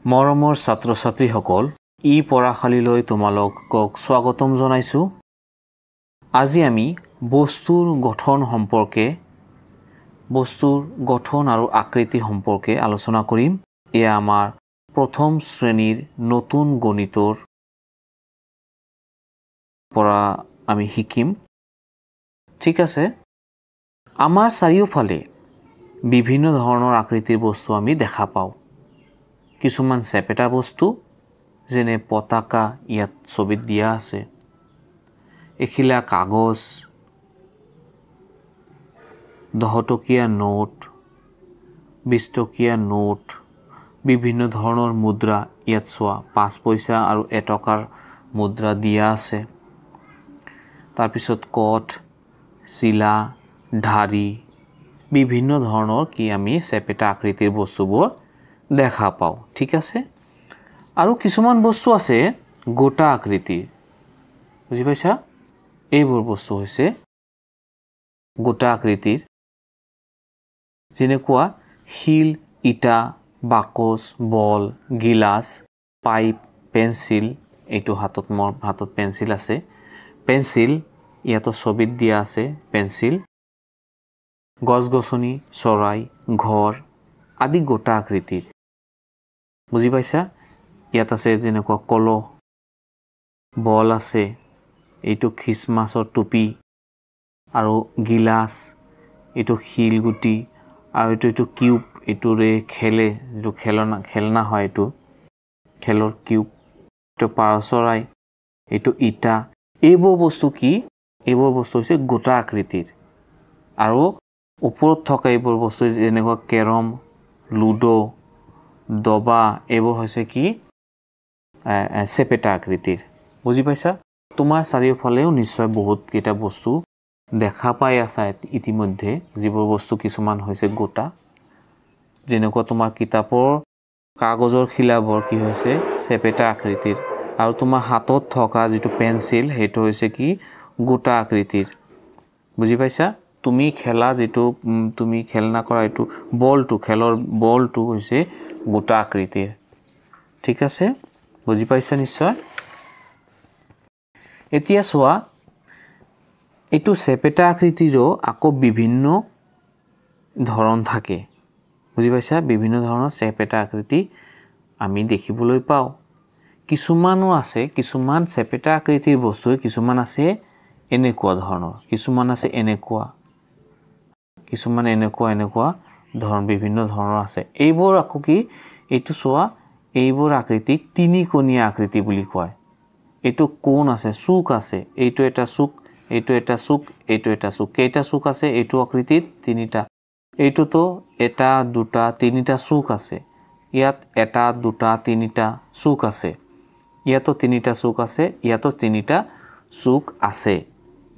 মৰমৰ ছাত্ৰ-ছাত্ৰীসকল, ই পঢ়াশালীলৈ তোমালোকক স্বাগতম জনাইছোঁ। আজি আমি বস্তুৰ গঠন আৰু আকৃতি সম্পৰ্কে আলোচনা কৰিম। এয়া আমাৰ প্ৰথম শ্ৰেণীৰ নতুন গণিতৰ পৰা আমি শিকিম। ঠিক আছে, আমাৰ চাৰিওফালে বিভিন্ন ধৰণৰ আকৃতিৰ বস্তু আমি দেখা পাওঁ। কিছুমান চেপেটা বস্তু যেনে পতাকা ইয়াত ছবিত দিয়া আছে, এখিলা কাগজ, 10 টকীয়া নোট, 20 টকীয়া নোট, বিভিন্ন ধৰণৰ মুদ্ৰা ইয়াত চোৱা 5 পইচা আৰু 1 টকাৰ মুদ্ৰা দিয়া আছে। তাৰপিছত কট, চিলা, ঢাৰি, বিভিন্ন ধৰণৰ কি আমি চেপেটা আকৃতিৰ বস্তুবোৰ দেখা পাওঁ। ঠিক আছে, আৰু কিছুমান বস্তু আছে গোটা আকৃতিৰ, বুজি পাইছা? এইবোৰ বস্তু হৈছে গোটা আকৃতিৰ, যেনেকুৱা শিল, ইটা, বাকচ, বল, গিলাচ, পাইপ, পেন্সিল। এইটো হাতত পেন্সিল আছে, পেন্সিল ইয়াতো ছবিত দিয়া আছে পেন্সিল, গছ-গছনি, চৰাই, ঘৰ আদি গোটা আকৃতিৰ, বুজি পাইছা? ইয়াত আছে যেনেকুৱা কলহ, বল আছে, এইটো খ্ৰীষ্টমাছৰ টুপি, আৰু গিলাচ, এইটো শিলগুটি, আৰু এইটো কিউব, এইটোৰে খেলে, যিটো খেলনা হয়, এইটো খেলৰ কিউব, এইটো পাৰ চৰাই, এইটো ইটা। এইবোৰ বস্তু কি? এইবোৰ বস্তু হৈছে গোটা আকৃতিৰ। আৰু ওপৰত থকা এইবোৰ বস্তু যেনেকুৱা কেৰম, লুডো, দবা, এইবোৰ হৈছে কি চেপেটা আকৃতিৰ, বুজি পাইছা? তোমাৰ চাৰিওফালেও নিশ্চয় বহুত কেইটা বস্তু দেখা পাই আছা ইতিমধ্যে, যিবোৰ বস্তু কিছুমান হৈছে গোটা, যেনেকুৱা তোমাৰ কিতাপৰ কাগজৰ খিলাবোৰ কি হৈছে চেপেটা আকৃতিৰ, আৰু তোমাৰ হাতত থকা যিটো পেন্সিল সেইটো হৈছে কি গোটা আকৃতিৰ, বুজি পাইছা? তুমি খেলনা কৰা এইটো খেলৰ বলটো হৈছে গোটা আকৃতিৰ। ঠিক আছে, বুজি পাইছা নিশ্চয়? এতিয়া চোৱা, এইটো চেপেটা আকৃতিৰো আকৌ বিভিন্ন ধৰণ থাকে, বুজি পাইছা? বিভিন্ন ধৰণৰ চেপেটা আকৃতি আমি দেখিবলৈ পাওঁ। কিছুমানো আছে, কিছুমান চেপেটা আকৃতিৰ বস্তু কিছুমান আছে এনেকুৱা ধৰণৰ, কিছুমান আছে এনেকুৱা, কিছুমান এনেকুৱা ধৰণ, বিভিন্ন ধৰণৰ আছে। এইবোৰ আকৌ কি, এইটো চোৱা, এইবোৰ আকৃতিক তিনিকোণীয়া আকৃতি বুলি কয়। এইটো কোণ আছে, চুক আছে, এইটো এটা চুক, এইটো এটা চুক, এইটো এটা চুক। কেইটা চুক আছে এইটো আকৃতিত? তিনিটা। এইটোতো এটা, দুটা, তিনিটা চুক আছে। ইয়াত এটা, দুটা, তিনিটা চুক আছে। ইয়াতো তিনিটা চুক আছে, ইয়াতো তিনিটা চুক আছে।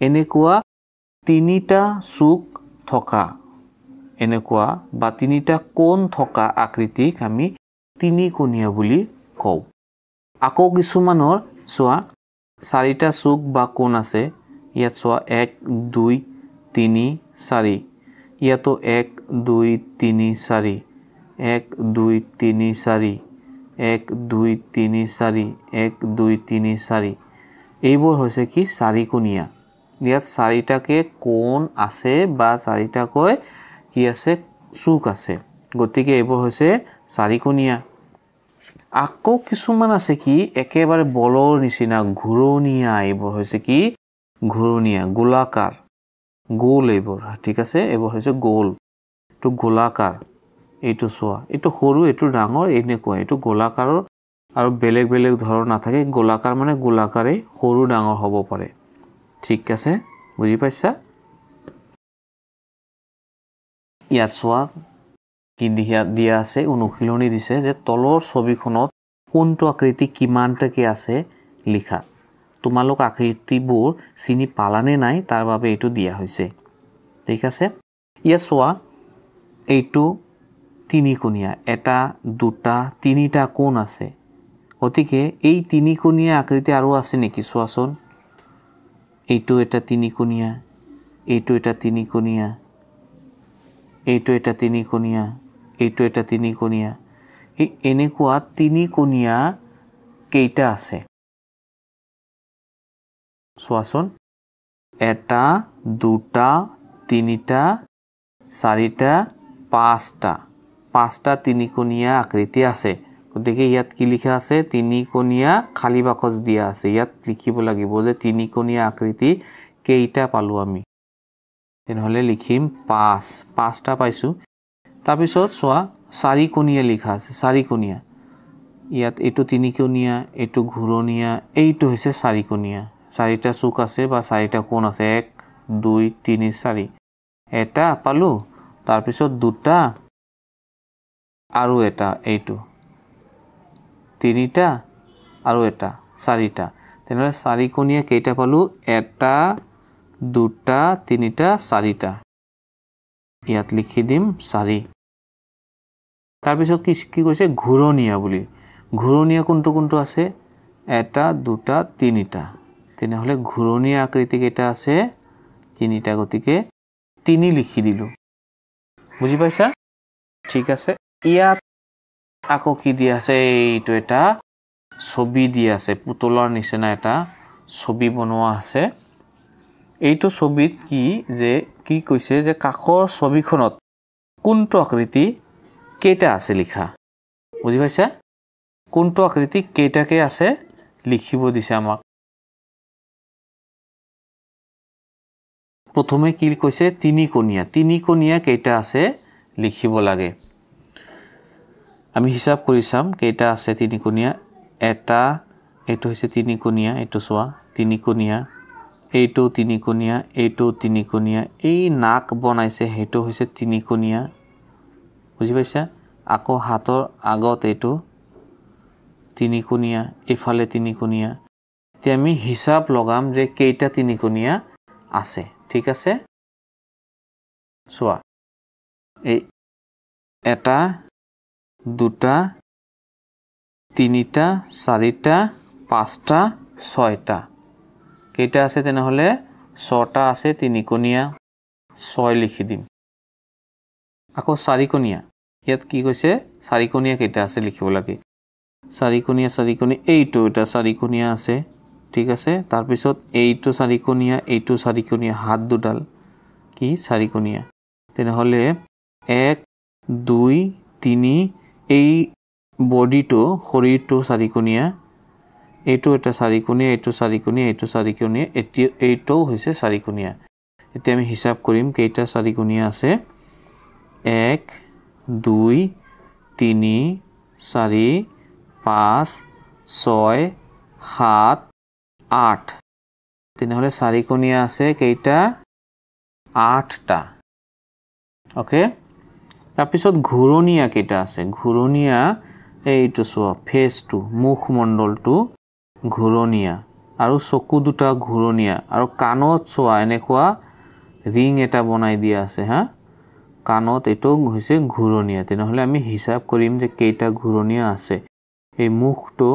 এনেকুৱা তিনিটা চুক থকা, এনেকুৱা বা তিনিটা কোণ থকা আকৃতিক আমি তিনিকোণীয়া বুলি কওঁ। আকৌ কিছুমানৰ চোৱা 4টা চুক বা কোণ আছে। ইয়াত চোৱা 1, 2, 3, 4, ইয়াতো 1, 2, 3, 4, 1, 2, 3, 4, 1, 2, 3, 4, 1, 2, 3, 4। এইবোৰ হৈছে কি চাৰিকোণীয়া। ইয়াত 4টাকে কোণ আছে বা 4টাকৈ কি আছে চুক আছে, গতিকে এইবোৰ হৈছে চাৰিকোণীয়া। আকৌ কিছুমান আছে কি একেবাৰে বলৰ নিচিনা ঘূৰণীয়া, এইবোৰ হৈছে কি ঘূৰণীয়া, গোলাকাৰ, গোল এইবোৰ। ঠিক আছে, এইবোৰ হৈছে গোল, এইটো গোলাকাৰ। এইটো চোৱা, এইটো সৰু, এইটো ডাঙৰ, এনেকুৱা। এইটো গোলাকাৰৰ আৰু বেলেগ বেলেগ ধৰণৰ নাথাকে, গোলাকাৰ মানে গোলাকাৰেই সৰু ডাঙৰ হ'ব পাৰে। ঠিক আছে, বুজি পাইছা? ইয়াত চোৱা কি দিয়া আছে, অনুশীলনী দিছে যে তলৰ ছবিখনত কোনটো আকৃতি কিমানটাকে আছে লিখা। তোমালোক আকৃতিবোৰ চিনি পালানে নাই তাৰ বাবে এইটো দিয়া হৈছে। ঠিক আছে, ইয়াত চোৱা, এইটো তিনিকোণীয়া, এটা, দুটা, তিনিটা কোণ আছে। গতিকে এই তিনিকোণীয়া আকৃতি আৰু আছে নেকি চোৱাচোন। এইটো এটা তিনিকোণীয়া, এইটো এটা তিনিকোণীয়া, এইটো এটা তিনিকোণীয়া, এইটো এটা তিনিকোণীয়া, এই এনেকুৱা তিনিকোণীয়া কেইটা আছে চোৱাচোন এটা দুটা তিনিটা চাৰিটা পাঁচটা তিনিকোণীয়া আকৃতি আছে গতিকে ইয়াত কি লিখা আছে তিনিকোণীয়া খালী বাকচ দিয়া আছে ইয়াত লিখিব লাগিব যে তিনিকোণীয়া আকৃতি কেইটা পালো আমি তেনেহলে লিখিম 5টা পাইছো তাৰ পিছত চোৱা চাৰিকোণীয়া লিখা আছে চাৰিকোণীয়া ইয়াত এটো তিনিকোণীয়া এটো ঘূৰণীয়া এইটো হৈছে চাৰিকোণীয়া চাৰিটা চুক আছে বা চাৰিটা কোণ আছে 1 2 3 4 এটা পালো তাৰ পিছত দুটা আৰু এটা এইটো তিনিটা আৰু এটা চাৰিটা তেনেহলে চাৰিকোণীয়া কেইটা পালো এটা দুটা তিনিটা চাৰিটা ইয়াত লিখি দিম 4 তাৰ পিছত কি কৈছে ঘূৰণীয়া বুলি ঘূৰণীয়া কোনটো আছে এটা দুটা তিনিটা তেনেহলে ঘূৰণীয়া আকৃতি কেইটা আছে তিনিটা গতিকে 3 লিখি দিলো বুজি পাইছা ঠিক আছে ইয়াত আকৌ কি দিয়া আছে এইটো এটা ছবি দিয়া আছে পুতলাৰ নিচিনা এটা ছবি বনোৱা আছে এইটো ছবিত কি কৈছে যে কাষৰ ছবিখনত কোনটো আকৃতি কেইটা আছে লিখা বুজি পাইছা কোনটো আকৃতি কেইটাকে আছে লিখিব দিছে আমাক প্ৰথমে কি কৈছে তিনিকোণীয়া কেইটা আছে লিখিব লাগে আমি হিসাব কৰি চাম কেইটা আছে তিনিকোণীয়া এটা এইটো হৈছে তিনিকোণীয়া এইটো চোৱা তিনিকোণীয়া এইটো তিনিকোণীয়া এই নাক বনাইছে হেটো হৈছে তিনিকোণীয়া বুজি পাইছা আকৌ হাতৰ আগত এইটো তিনিকোণীয়া এফালে তিনিকোণীয়া তে আমি হিসাব লগাম যে কেইটা তিনিকোণীয়া আছে ঠিক আছে চোৱা এই এটা দুটা তিনিটা চাৰিটা পাঁচটা ছয়টা কেইটা আছে তেনেহলে 6টা আছে তিনিকোণীয়া 6 লিখি দিম আকৌ চাৰিকোণীয়া ইয়াত কি কৈছে চাৰিকোণীয়া কেইটা আছে লিখিব লাগে চাৰিকোণীয়া এইটো এটা চাৰিকোণীয়া আছে ঠিক আছে তাৰ পিছত এইটো চাৰিকোণীয়া হাত দুডাল কি চাৰিকোণীয়া তেনেহলে 1 2 3 এই বডিটো শৰীৰটো চাৰিকোণীয়া এইটো এটা চাৰিকোণীয়া এইটো হৈছে চাৰিকোণীয়া এতিয়া আমি হিসাব কৰিম কেইটা চাৰিকোণীয়া আছে 1 2 3 4 5 6 7 8 তেনেহলে চাৰিকোণীয়া আছে কেইটা 8টা ওকে তাৰ পিছত ঘূৰণীয়া কেইটা আছে ঘূৰণীয়া এইটো চোৱা ফেসটো মুখমণ্ডলটো ঘূৰণীয়া আৰু চকু দুটা ঘূৰণীয়া আৰু কাণত চোৱা এনেকুৱা ৰিং এটা বনাই দিয়া আছে হা কাণত এটো হৈছে ঘূৰণীয়া তেনেহলে আমি হিসাব কৰিম যে কেইটা ঘূৰণীয়া আছে এই মুখটো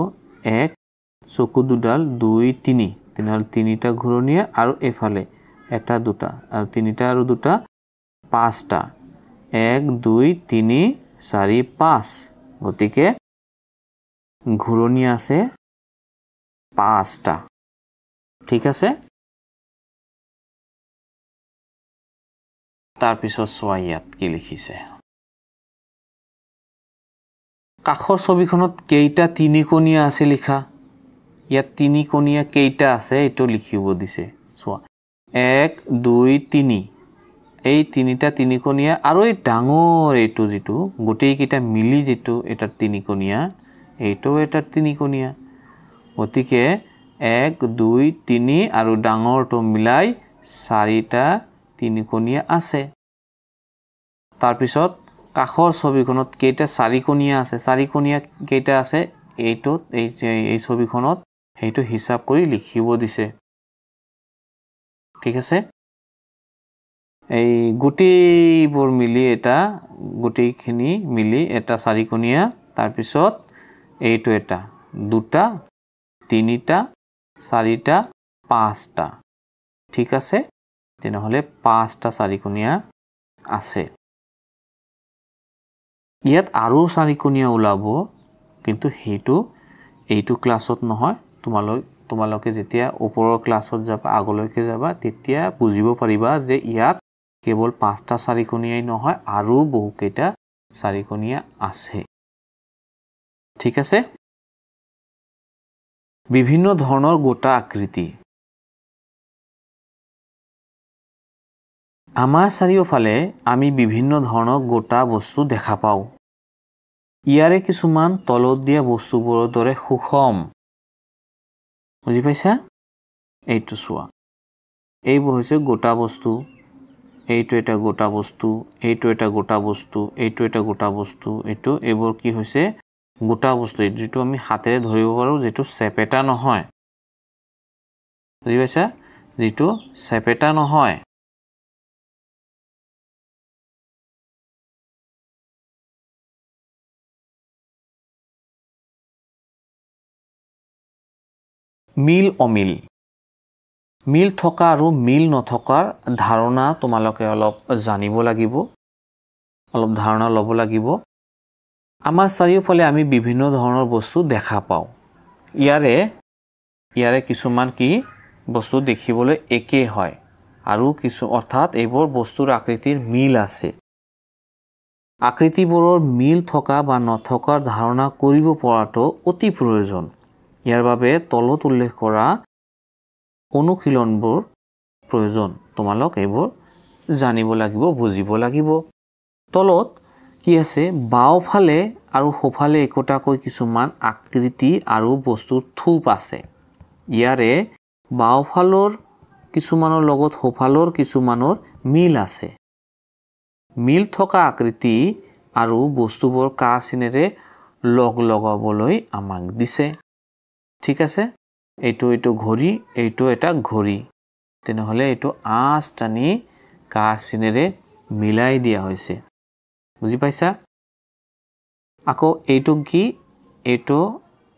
1 চকু দুডাল 2 3 তেনেহলে 3টা ঘূৰণীয়া আৰু এফালে এটা দুটা আৰু 3টা আৰু দুটা 5টা 1 2 3 4 5 গতিকে ঘূৰণীয়া আছে 5টা ঠিক আছে তাৰ পিছত চোৱা ইয়াত কি লিখিছে কাষৰ ছবিখনত কেইটা তিনিকোণীয়া আছে লিখা ইয়াত তিনিকোণীয়া কেইটা আছে এটো লিখিব দিছে চোৱা 1 2 3 এই তিনিটা তিনিকোণীয়া আৰু এই ডাঙৰ এইটো যেটো গোটেই কেইটা মিলি যেটো এটা তিনিকোণীয়া এইটো এটা তিনিকোণীয়া গতিকে 1 2 3 আৰু ডাঙৰটো মিলাই 4টা তিনিকোণীয়া আছে তাৰ পিছত কাষৰ ছবিখনত কেইটা চাৰিকোণীয়া আছে চাৰিকোণীয়া কেইটা আছে এইটো এই ছবিখনত হেইটো হিসাব কৰি লিখিব দিছে ঠিক আছে এই গুটিবোৰ মিলি এটা গুটিখিনি মিলি এটা চাৰিকোণীয়া তাৰ পিছত এইটো এটা দুটা তিনিটা চাৰিটা পাঁচটা ঠিক আছে তেনেহলে 5টা চাৰিকোণীয়া আছে ইয়াত আৰু চাৰিকোণীয়া ওলাব কিন্তু এইটো ক্লাছত নহয় তোমালোকে যেতিয়া ওপৰৰ ক্লাছত যাবা আগলৈকে যাবা তেতিয়া বুজিব পাৰিবা যে ইয়াত কেৱল 5টা চাৰিকোণীয়াই নহয় আৰু বহুকেইটা চাৰিকোণীয়া আছে ঠিক আছে বিভিন্ন ধৰণৰ গোটা আকৃতি আমাৰ চাৰিওফালে আমি বিভিন্ন ধৰণৰ গোটা বস্তু দেখা পাওঁ ইয়াৰে কিছুমান তলত দিয়া বস্তুবোৰৰ দৰে সুষম বুজি পাইছা এইটো চোৱা এইবোৰ হৈছে গোটা বস্তু এইটো এটা গোটা বস্তু এইটো এটা গোটা বস্তু এইটো এটা গোটা বস্তু এইবোৰ কি হৈছে গোটা বস্তু যেটো আমি হাতেৰে ধৰিব পাৰো যেটো চেপেটা নহয় বুজি পাইছা যেটো চেপেটা নহয় মিল অমিল মিল থকা আৰু মিল নথকাৰ ধাৰণা তোমালোকে অলপ জানিব লাগিব অলপ ধাৰণা ল'ব লাগিব আমাৰ চাৰিওফালে আমি বিভিন্ন ধৰণৰ বস্তু দেখা পাওঁ ইয়াৰে কিছুমান কি বস্তু দেখিবলৈ একে হয় আৰু কিছু অৰ্থাৎ এইবোৰ বস্তুৰ আকৃতিৰ মিল আছে আকৃতিবোৰৰ মিল থকা বা নথকাৰ ধাৰণা কৰিব পৰাটো অতি প্ৰয়োজন ইয়াৰ বাবে তলত উল্লেখ কৰা অনুশীলনবোৰ প্ৰয়োজন তোমালোক এইবোৰ জানিব লাগিব বুজিব লাগিব তলত কি আছে বাওফালে আৰু সোফালে একোটাকৈ কিছুমান আকৃতি আৰু বস্তুৰ থূপ আছে ইয়াৰে বাওফালৰ কিছুমানৰ লগত সোফালৰ কিছুমানৰ মিল আছে মিল থকা আকৃতি আৰু বস্তুবোৰ কাৰ চিনেৰে লগ লগাবলৈ আমাক দিছে ঠিক আছে এইটো ঘড়ী এইটো এটা ঘড়ী তেনেহলে এইটো আঁচ টানি কাৰ চিনেৰে মিলাই দিয়া হৈছে বুজি পাইছা আকৌ এইটো কি এইটো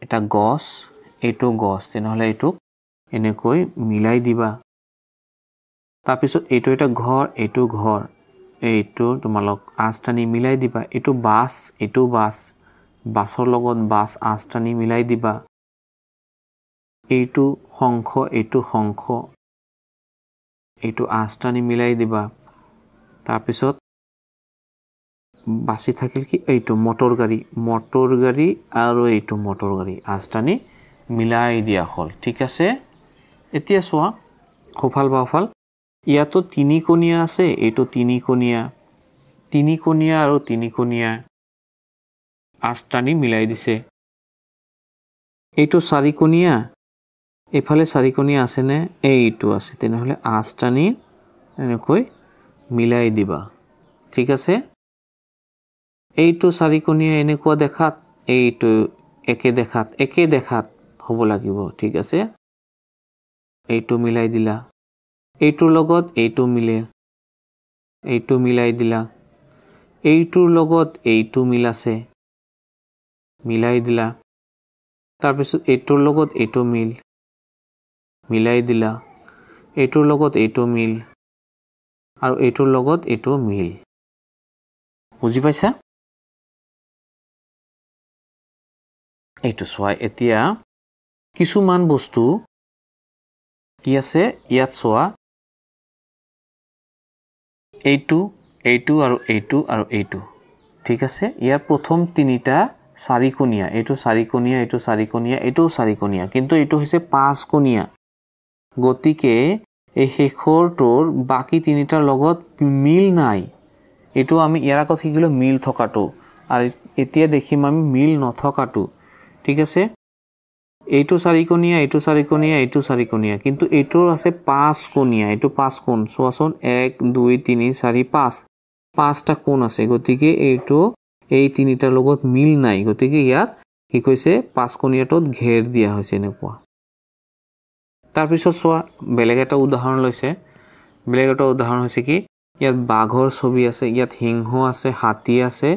এটা গছ তেনেহলে এইটো এনেকৈ মিলাই দিবা তাৰপিছত এইটো এটা ঘৰ এইটো তোমালোক আঁচ টানি মিলাই দিবা এইটো বাছৰ লগত বাছ আঁচ টানি মিলাই দিবা এইটো শংখ এইটো আঁচ টানি মিলাই দিবা তাৰপিছত বাছি থাকিল কি এইটো মটৰ গাড়ী আৰু এইটো মটৰ গাড়ী আঁচ টানি মিলাই দিয়া হ'ল ঠিক আছে এতিয়া চোৱা সোফাল বাওফাল ইয়াতো তিনিকোণীয়া আছে এইটো তিনিকোণীয়া আৰু তিনিকোণীয়া আঁচ টানি মিলাই দিছে এইটো চাৰিকোণীয়া এফালে চাৰিকোণীয়া আছে নে এইটো আছে তেনেহলে আঁচ টানি এনেকৈ মিলাই দিবা ঠিক আছে এইটো চাৰিকোণীয়া এনেকুৱা দেখাত এইটো একে দেখাত হ'ব লাগিব ঠিক আছে এইটো মিলাই দিলা এইটোৰ লগত এইটো মিলে এইটো মিলাই দিলা এইটোৰ লগত এইটো মিল আছে মিলাই দিলা তাৰপিছত এইটোৰ লগত এইটো মিলাই দিলা এইটোৰ লগত এইটো মিল আৰু এইটোৰ লগত এইটো মিল বুজি পাইছা এইটো চোৱা এতিয়া কিছুমান বস্তু কি আছে ইয়াত চোৱা এইটো আৰু এইটো ঠিক আছে ইয়াৰ প্ৰথম তিনিটা চাৰিকোণীয়া এইটো চাৰিকোণীয়া কিন্তু এইটো হৈছে পাঁচকোণীয়া গতিকে এই শেষৰটোৰ বাকি তিনিটাৰ লগত মিল নাই এইটো আমি ইয়াৰ আগত শিকিলো মিল থকাটো আৰু এতিয়া দেখিম আমি মিল নথকাটো ঠিক আছে এইটো চাৰিকোণীয়া কিন্তু এইটোৰ আছে পাঁচকোণীয়া এইটো পাঁচকোণ চোৱাচোন 1 2 3 4 5 পাঁচটা কোণ আছে গতিকে এইটো এই তিনিটাৰ লগত মিল নাই গতিকে ইয়াত কি কৈছে পাঁচকোণীয়াটোত ঘেৰ দিয়া হৈছে এনেকুৱা তাৰপিছত চোৱা বেলেগ এটা উদাহৰণ হৈছে কি ইয়াত বাঘৰ ছবি আছে ইয়াত সিংহ আছে হাতী আছে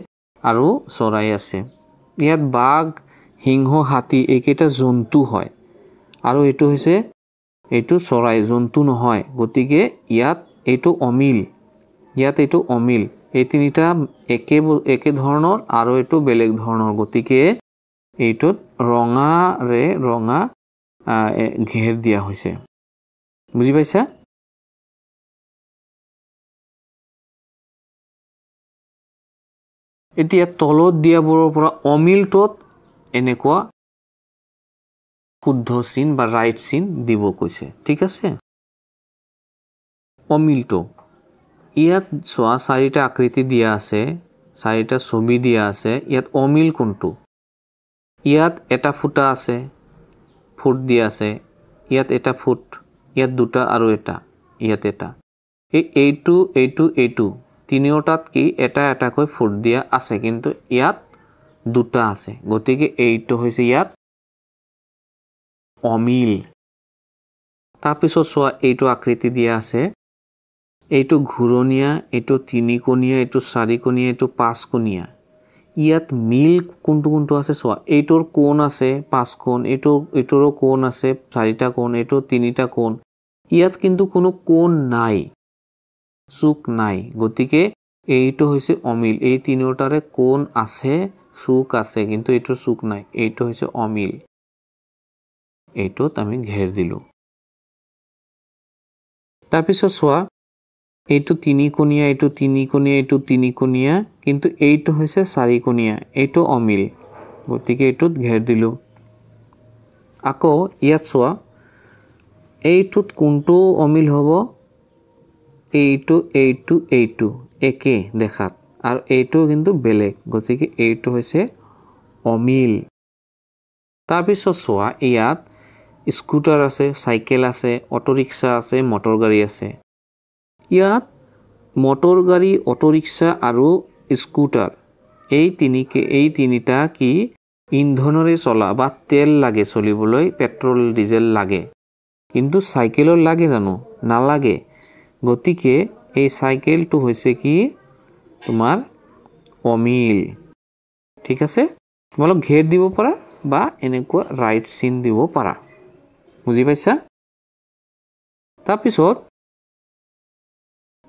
আৰু চৰাই আছে ইয়াত বাঘ সিংহ হাতী এইকেইটা জন্তু হয় আৰু এইটো চৰাই জন্তু নহয় গতিকে ইয়াত এইটো অমিল এই তিনিটা একে ধৰণৰ আৰু এইটো বেলেগ ধৰণৰ গতিকে এইটোত ৰঙা ঘেৰ দিয়া হৈছে বুজি পাইছা এতিয়া তলত দিয়াবোৰৰ পৰা অমিলটোত এনেকুৱা শুদ্ধ চিন বা ৰাইট চিন দিব কৈছে ঠিক আছে অমিলটো ইয়াত চোৱা চাৰিটা আকৃতি দিয়া আছে চাৰিটা ছবি দিয়া আছে ইয়াত অমিল কোনটো ইয়াত এটা ফুটা আছে ফুট দিয়া আছে ইয়াত এটা ফুট ইয়াত দুটা আৰু এটা ইয়াত এটা এইটো তিনিওটাত কি এটাকৈ ফুট দিয়া আছে কিন্তু ইয়াত দুটা আছে গতিকে এইটো হৈছে ইয়াত অমিল তাৰপিছত চোৱা এইটো আকৃতি দিয়া আছে এইটো ঘূৰণীয়া এইটো তিনিকোণীয়া এইটো চাৰিকোণীয়া এইটো পাঁচকোণীয়া ইয়াত মিল কোনটো আছে চোৱা এইটোৰ কোণ আছে পাঁচ কোণ এইটোৰো কোণ আছে চাৰিটা কোণ এইটো তিনিটা কোণ ইয়াত কিন্তু কোনো কোণ নাই চুক নাই গতিকে এইটো হৈছে অমিল এই তিনিওটাৰে কোণ আছে চুক আছে কিন্তু এইটোৰ চুক নাই এইটো হৈছে অমিল এইটোত আমি ঘেৰ দিলো তাৰপিছত চোৱা এইটো তিনিকোণীয়া এইটো তিনিকোণীয়া এইটো তিনিকোণীয়া কিন্তু এইটো হৈছে চাৰিকোণীয়া এইটো অমিল গতিকে এইটোত ঘেৰ দিলো আকৌ ইয়াত চোৱা এইটোত কোনটো অমিল হ'ব এইটো একে দেখাত আৰু এইটো কিন্তু বেলেগ গতিকে এইটো হৈছে অমিল তাৰপিছত চোৱা ইয়াত স্কুটাৰ আছে চাইকেল আছে অটো ৰিক্সা আছে মটৰ গাড়ী আছে ইয়াত মটৰ গাড়ী অটো ৰিক্সা আৰু স্কুটাৰ এই তিনিটা কি ইন্ধনৰে চলা বা তেল লাগে চলিবলৈ পেট্ৰল ডিজেল লাগে কিন্তু চাইকেলৰ লাগে জানো নালাগে গতিকে এই চাইকেলটো হৈছে কি তোমাৰ অমিল ঠিক আছে তোমালোক ঘেৰ দিব পাৰা বা এনেকুৱা ৰাইট চিন দিব পাৰা বুজি পাইছা তাৰপিছত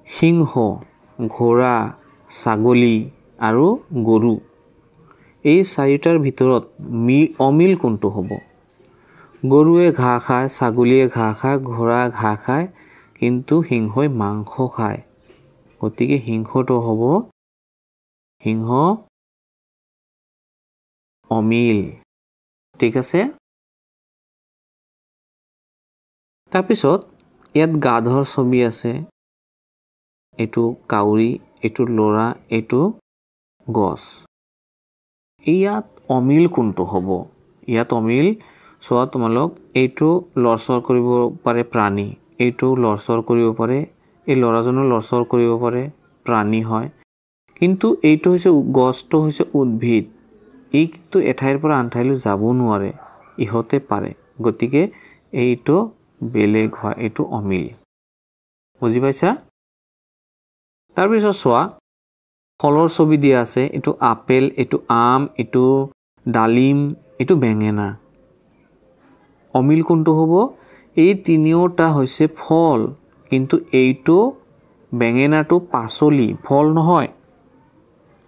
সিংহ ঘোঁৰা ছাগলী আৰু গৰু এই চাৰিটাৰ ভিতৰত অমিল কোনটো হ'ব গৰুৱে ঘাঁহ খায় ছাগলীয়ে ঘাঁহ খায় ঘোঁৰা ঘাঁহ খায় কিন্তু সিংহই মাংস খায় গতিকে সিংহটো হ'ব সিংহ অমিল ঠিক আছে তাৰপিছত ইয়াত গাধৰ ছবি আছে এইটো কাউৰী এইটো লৰা এইটো গছ ইয়াত অমিল কোনটো হ'ব ইয়াত অমিল চোৱা তোমালোক এইটো লৰচৰ কৰিব পাৰে প্ৰাণী এইটো লৰচৰ কৰিব পাৰে এই লৰাজনৰ লৰচৰ কৰিব পাৰে প্ৰাণী হয় কিন্তু এইটো হৈছে গছটো হৈছে উদ্ভিদ এইটো এঠাইৰ পৰা আন ঠাইলৈ যাব নোৱাৰে ইহতে পাৰে গতিকে এইটো বেলেগ হয় এইটো অমিল বুজি পাইছা তাৰপিছত চোৱা ফলৰ ছবি দিয়া আছে এইটো আপেল এইটো আম এইটো ডালিম এইটো বেঙেনা অমিল কোনটো হ'ব এই তিনিওটা হৈছে ফল কিন্তু এইটো বেঙেনাটো পাচলি ফল নহয়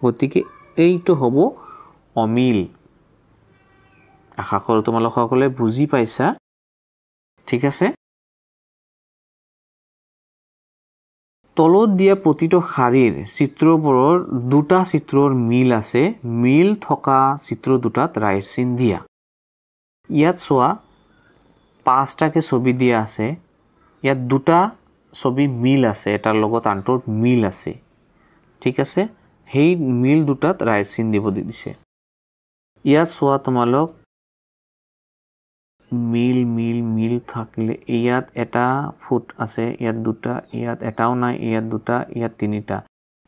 গতিকে এইটো হ'ব অমিল আশা কৰোঁ তোমালোক সকলে বুজি পাইছা ঠিক আছে তলত দিয়া প্ৰতিটো শাৰীৰ চিত্ৰবোৰৰ দুটা চিত্ৰৰ মিল আছে মিল থকা চিত্ৰ দুটাত ৰাইট চিন দিয়া ইয়াত চোৱা পাঁচটাকে ছবি দিয়া আছে ইয়াত দুটা ছবি মিল আছে এটাৰ লগত আনটোৰ মিল আছে ঠিক আছে সেই মিল দুটাত ৰাইট চিন দিব দিছে ইয়াত চোৱা তোমালোক মিল থাকিলে ইয়াত এটা ফুট আছে ইয়াত দুটা ইয়াত এটাও নাই ইয়াত দুটা ইয়াত তিনিটা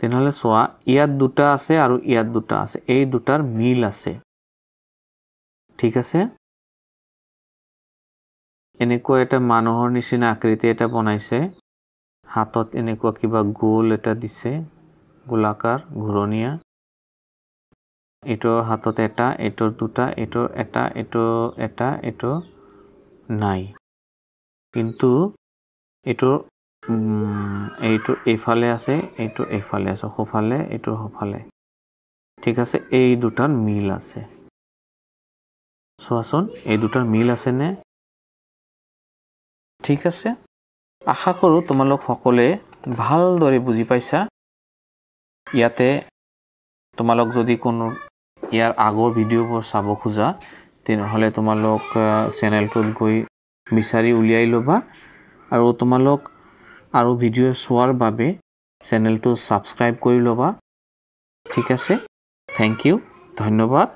তেনেহলে চোৱা ইয়াত দুটা আছে আৰু ইয়াত দুটা আছে এই দুটাৰ মিল আছে ঠিক আছে এনেকুৱা এটা মানুহৰ নিচিনা আকৃতি এটা বনাইছে হাতত এনেকুৱা কিবা গোল এটা দিছে গোলাকাৰ ঘূৰণীয়া এটোৰ হাতত এটা এটোৰ দুটা এটোৰ এটা এটো নাই কিন্তু এটোৰ এইটো এইফালে আছে এইটো এইফালে আছে সোঁফালে এইটো সোঁফালে ঠিক আছে এই দুটাৰ মিল আছে চোৱাচোন এই দুটাৰ মিল আছে নে ঠিক আছে আশা কৰোঁ তোমালোক সকলোৱে ভালদৰে বুজি পাইছা ইয়াতে তোমালোক যদি কোনো ইয়াৰ আগৰ ভিডিঅ'বোৰ চাব খোজা তেনেহ'লে তোমালোক চেনেলটোত গৈ বিচাৰি উলিয়াই ল'বা আৰু তোমালোক আৰু ভিডিঅ' চোৱাৰ বাবে চেনেলটো ছাবস্ক্ৰাইব কৰি ল'বা ঠিক আছে থেংক ইউ ধন্যবাদ